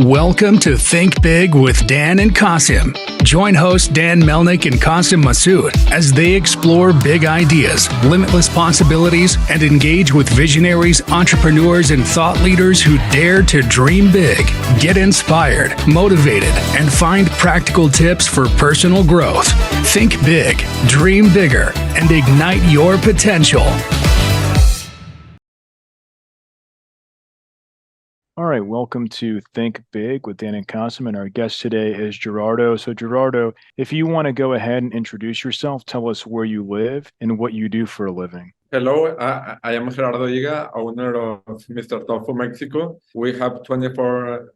Welcome to Think Big with Dan and Qasim. Join hosts Dan Melnick and Qasim Masood as they explore big ideas, limitless possibilities, and engage with visionaries, entrepreneurs, and thought leaders who dare to dream big, get inspired, motivated, and find practical tips for personal growth. Think big, dream bigger, and ignite your potential. All right, welcome to Think Big with Dan and Qasim, and our guest today is Gerardo. So Gerardo, if you want to go ahead and introduce yourself, tell us where you live and what you do for a living. Hello, I am Gerardo Iga, owner of Mr. Tofu Mexico. We have 24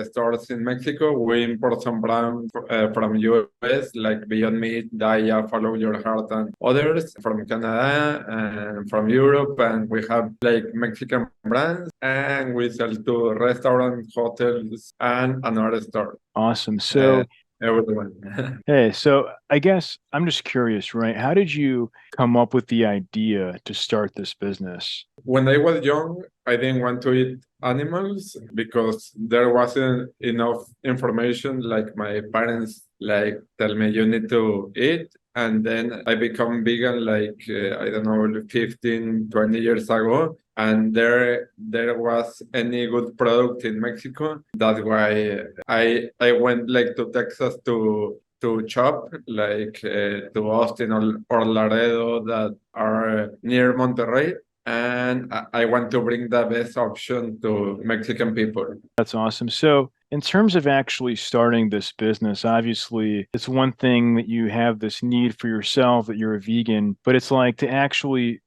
stores in Mexico. We import some brands from US like Beyond Meat, Daya, Follow Your Heart, and others from Canada and from Europe. And we have like Mexican brands, and we sell to restaurants, hotels, and another store. Awesome. So Everyone. hey, so I guess I'm just curious, right? How did you come up with the idea to start this business? When I was young, I didn't want to eat animals because there wasn't enough information. Like my parents like tell me you need to eat. And then I become vegan like, I don't know, 15, 20 years ago. And there was any good product in Mexico. That's why I went like to Texas to shop, like to Austin or Laredo that are near Monterrey. And I want to bring the best option to Mexican people. That's awesome. So in terms of actually starting this business, obviously it's one thing that you have this need for yourself, that you're a vegan, but it's like to actually,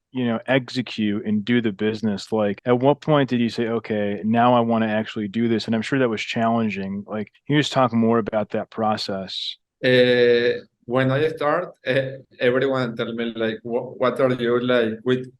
execute and do the business. Like at what point did you say, okay, now I want to actually do this? And I'm sure that was challenging. Like, can you just talk more about that process? When I start, everyone tell me like, what are you like with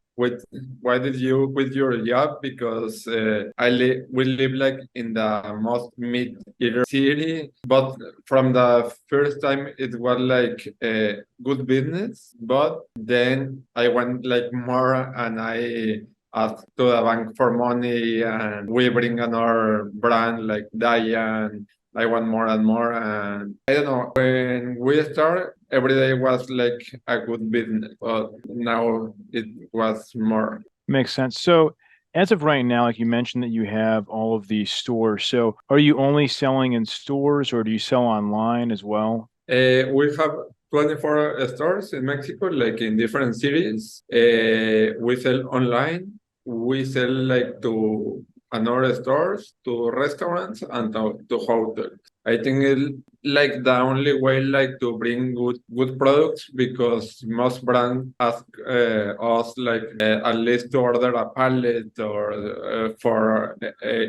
why did you quit your job? Because we live like in the most meat eater city, but from the first time it was like a good business, but then I went like more and I asked to the bank for money, and we bring another brand like Diane. I want more and more, and I don't know. When we start, every day was like a good business, but now it was more. Makes sense. So as of right now, like you mentioned that you have all of these stores. So are you only selling in stores or do you sell online as well? We have 24 stores in Mexico, like in different cities. We sell online. We sell like to another stores, to restaurants, and to hotels. I think it like the only way like to bring good products, because most brands ask us like at least to order a pallet or for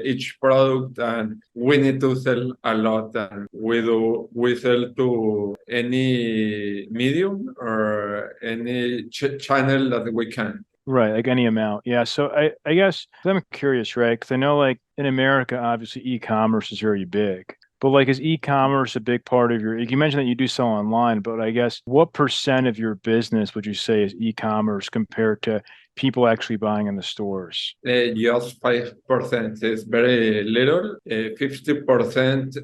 each product, and we need to sell a lot, and we sell to any medium or any channel that we can. Right, like any amount. Yeah. So I guess I'm curious, right? Because I know like in America, obviously e-commerce is very big. But like is e-commerce a big part of your, you mentioned that you do sell online, but I guess what percent of your business would you say is e-commerce compared to people actually buying in the stores? Just 5% is very little. 50%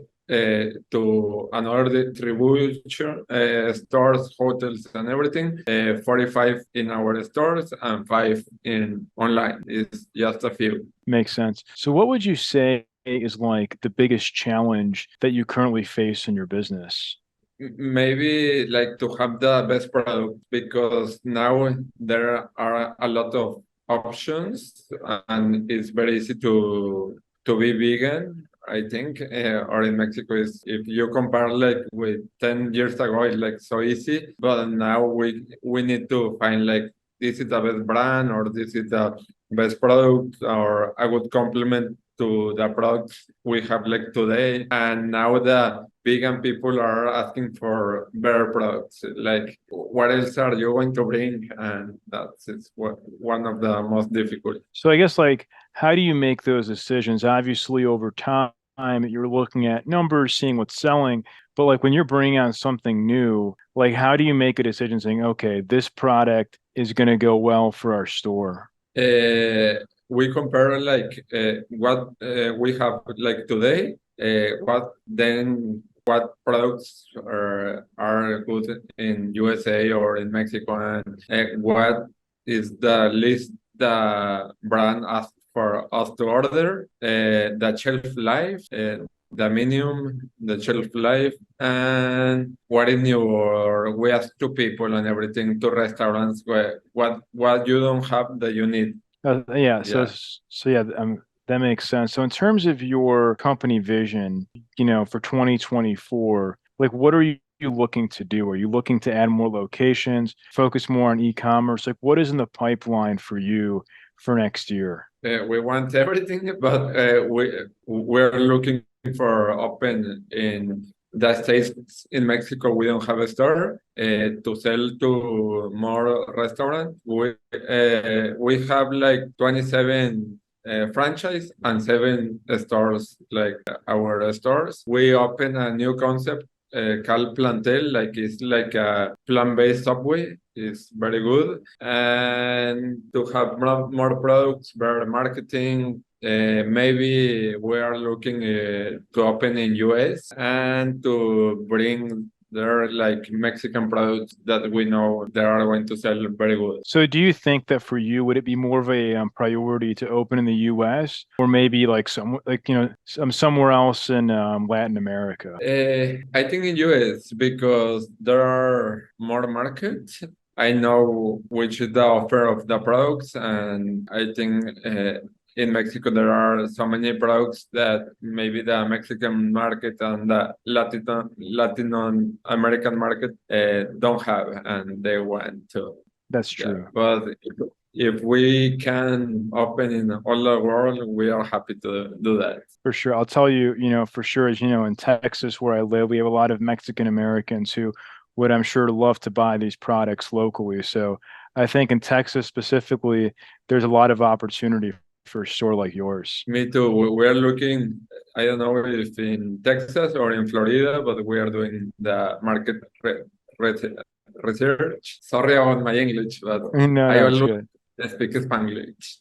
to another distribution, stores, hotels, and everything. 45 in our stores and 5 in online. It's just a few. Makes sense. So what would you say is like the biggest challenge that you currently face in your business? Maybe like to have the best product, because now there are a lot of options and it's very easy to be vegan. I think, or in Mexico, is if you compare like with 10 years ago, it's like so easy, but now we need to find like this is the best brand, or this is the best product, or a good complement to the products we have like today. And now the vegan people are asking for better products. Like, what else are you going to bring? And that's one of the most difficult. So I guess like, how do you make those decisions? Obviously, over time, you're looking at numbers, seeing what's selling. But like when you're bringing on something new, like how do you make a decision saying, okay, this product is going to go well for our store? We compare like what we have like today what products are good in USA or in Mexico, and what is the list the brand asked for us to order, the shelf life, the minimum, the shelf life, and what in your we ask to people and everything to restaurants where what you don't have that you need. Yeah. Yeah. So yeah, that makes sense. So in terms of your company vision, for 2024, like what are you looking to do? Are you looking to add more locations, focus more on e-commerce? Like what is in the pipeline for you for next year? We want everything, but we're looking for open in the States. In Mexico, we don't have a store to sell to more restaurants. We have like 27 franchise and 7 stores, like our stores. We open a new concept called Plantel, like it's like a plant-based Subway. Is very good, and to have more products, better marketing. Maybe we are looking to open in US and to bring there like Mexican products that we know they are going to sell very good. So do you think that for you, would it be more of a priority to open in the US or maybe like somewhere else in Latin America? I think in US because there are more markets. I know which is the offer of the products, and I think in Mexico there are so many products that maybe the Mexican market and the Latin American market don't have, and they want to. That's Yeah, true. but if we can open in all the world, we are happy to do that. For sure. I'll tell you, for sure, as you know, in Texas where I live, we have a lot of Mexican Americans who would, I'm sure, love to buy these products locally. So I think in Texas specifically, there's a lot of opportunity for a store like yours. Me too. We're looking, I don't know if in Texas or in Florida, but we are doing the market re research. Sorry about my English, but No, I no, it's always good. speak Spanglish.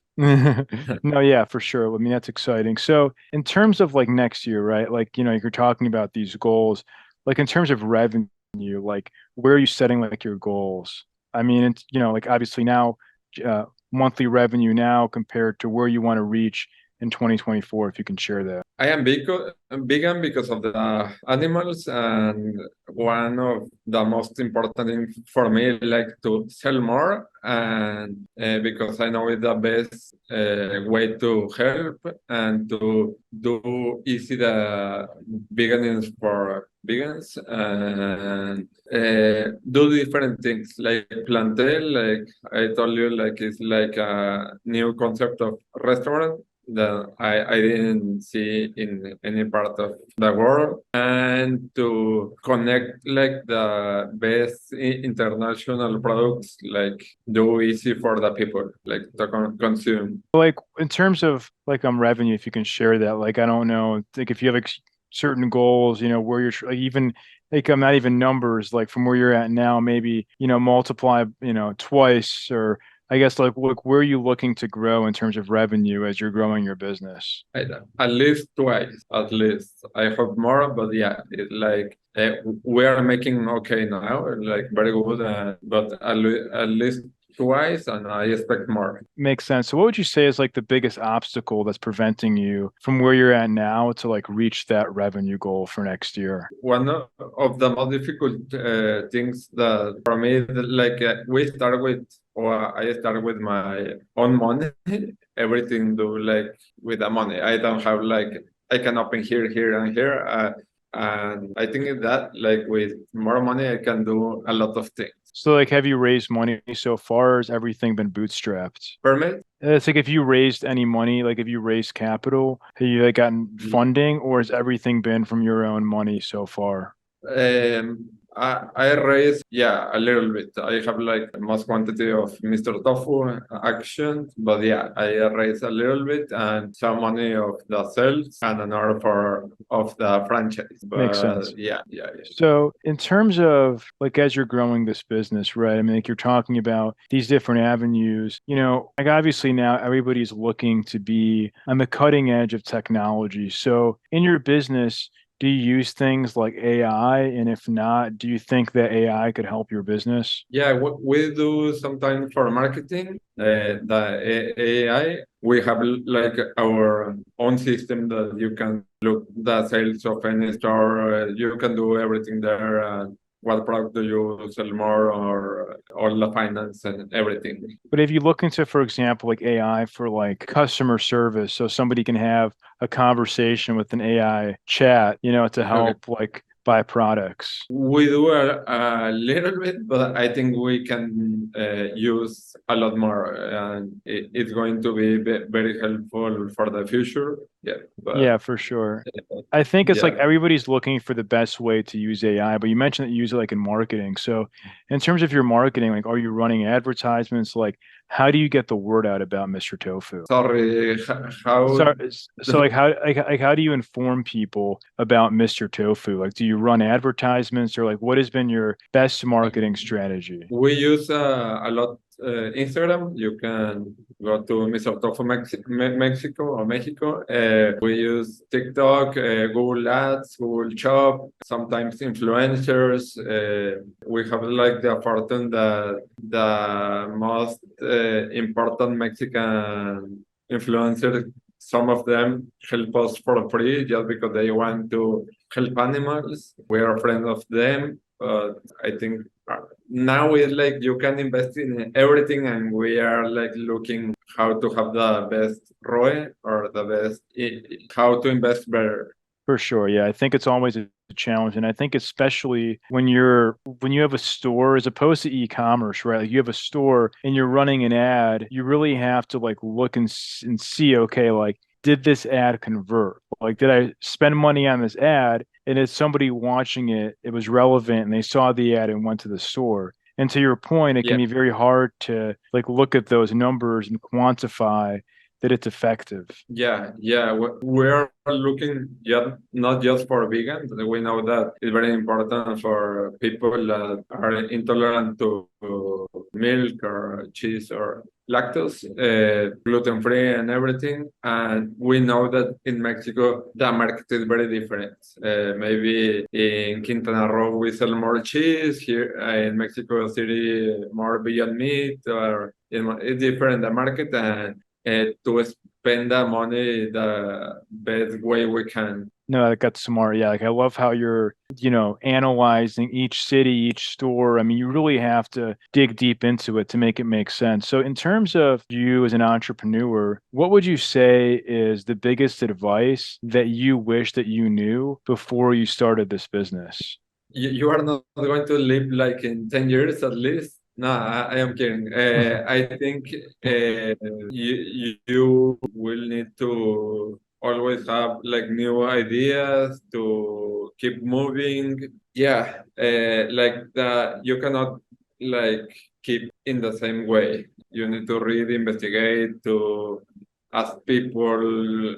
No, yeah, for sure. I mean, that's exciting. So, in terms of like next year, right? Like, you're talking about these goals, like in terms of revenue, like where are you setting like your goals? I mean, it's, like obviously now, monthly revenue now compared to where you want to reach in 2024, if you can share that. I am vegan because of the animals, and one of the most important things for me, like to sell more, and because I know it's the best way to help and to do easy the veganism for vegans and do different things like plantel, like I told you, like it's like a new concept of restaurant that I didn't see in any part of the world, and to connect like the best international products, like do easy for the people, like to consume. Like in terms of like revenue, if you can share that, like I don't know, like if you have certain goals, where you're like even like not even numbers, like from where you're at now, maybe multiply twice, or I guess like look where are you looking to grow in terms of revenue as you're growing your business? At least twice, at least. I hope more, but yeah, it's like we are making okay now, like very good, but at least twice, and I expect more. Makes sense. So what would you say is like the biggest obstacle that's preventing you from where you're at now to like reach that revenue goal for next year? One of the most difficult things that for me, like we start with, or I start with my own money, everything do like with the money. I don't have like, I can open here, here, and here. And I think that like with more money, I can do a lot of things. So like have you raised money so far, or has everything been bootstrapped? Permit? It's like if you raised any money, like if you raised capital, have you like gotten funding, or has everything been from your own money so far? Um, I raise, yeah, a little bit. I have like the most quantity of Mr. Tofu actions, but yeah, I raise a little bit and some money of the sales and another for of the franchise. Makes But sense. yeah. So, in terms of like as you're growing this business, right? I mean, like you're talking about these different avenues, like obviously now everybody's looking to be on the cutting edge of technology. So, in your business, do you use things like AI? And if not, do you think that AI could help your business? Yeah, we do sometimes for marketing, the AI. We have like our own system that you can look the sales of any store. You can do everything there. What product do you sell more, or all the finance and everything. But if you look into, for example, like AI for like customer service, so somebody can have a conversation with an AI chat, to Okay. help like buy products. We do a little bit, but I think we can use a lot more, and it's going to be very helpful for the future. Yeah, but Yeah, for sure. I think it's like yeah. everybody's looking for the best way to use AI, but you mentioned that you use it like in marketing. So, in terms of your marketing, like, are you running advertisements? Like, how do you get the word out about Mr. Tofu? Sorry, how? So, so like how do you inform people about Mr. Tofu? Like, do you run advertisements or like what has been your best marketing strategy? We use a lot Instagram. You can go to Mr. Tofu Mexico or Mexico. We use TikTok, Google Ads, Google Shop, sometimes influencers. We have like the fortune that the most important Mexican influencers, some of them help us for free just because they want to help animals. We are friends of them. I think now it's like you can invest in everything, and we are like looking how to have the best ROI or the best how to invest better. For sure. Yeah, I think it's always a challenge. And I think especially when you have a store as opposed to e-commerce, right? Like you have a store and you're running an ad, you really have to like look and see, okay, like did this ad convert? Like did I spend money on this ad and is somebody watching it, it was relevant and they saw the ad and went to the store. And to your point, it can Yeah. be very hard to like look at those numbers and quantify that it's effective. Yeah. We're looking not just for vegans. We know that it's very important for people that are intolerant to milk or cheese or lactose, gluten free, and everything. And we know that in Mexico, the market is very different. Maybe in Quintana Roo, we sell more cheese. Here in Mexico City, more beyond meat, or it's different the market. And to spend the money the best way we can. No, that got smart. Yeah, like I love how you're, analyzing each city, each store. I mean, you really have to dig deep into it to make it make sense. So, in terms of you as an entrepreneur, what would you say is the biggest advice that you wish that you knew before you started this business? You are not going to live like in 10 years at least. No, I am kidding. I think you will need to always have like new ideas to keep moving. Yeah, like you cannot like keep in the same way. You need to read, investigate, to ask people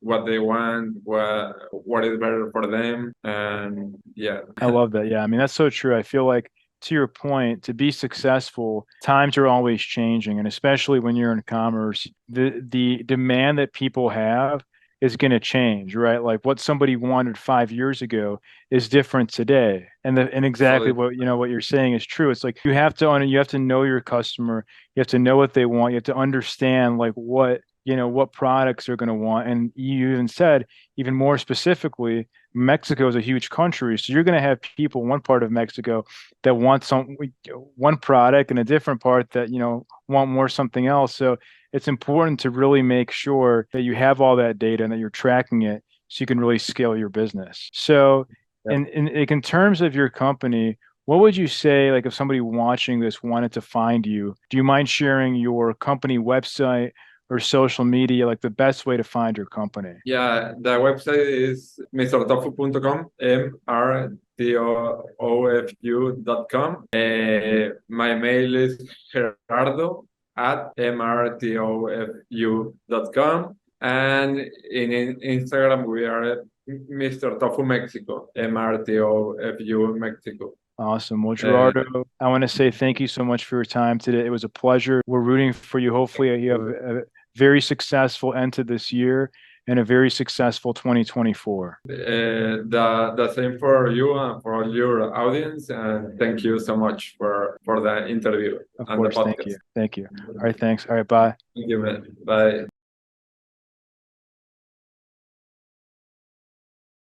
what they want, what is better for them, and yeah. I love that. Yeah, I mean, that's so true. I feel like to your point, to be successful, times are always changing, and especially when you're in commerce, the demand that people have is going to change, right? Like what somebody wanted 5 years ago is different today. And exactly So what you're saying is true. It's like you have to know your customer, you have to know what they want, you have to understand like what products they're going to want. And you even said even more specifically Mexico is a huge country, so you're going to have people in one part of Mexico that want one product and a different part that want more something else. So it's important to really make sure that you have all that data and that you're tracking it so you can really scale your business. So in terms of your company, what would you say like if somebody watching this wanted to find you? Do you mind sharing your company website or social media, like the best way to find your company? yeah, the website is mrtofu.com, mrtofu.com. My mail is gerardo@mrtofu.com. And in Instagram, we are Mr. Tofu Mexico, MRTOFU Mexico. Awesome. Well, Gerardo, I want to say thank you so much for your time today. It was a pleasure. We're rooting for you. Hopefully, you have a very successful end to this year and a very successful 2024. The same for you and for all your audience. And thank you so much for the interview Of and the course. podcast. Thank you. Thank you. All right. Thanks. All right. Bye. Thank you, man. Bye.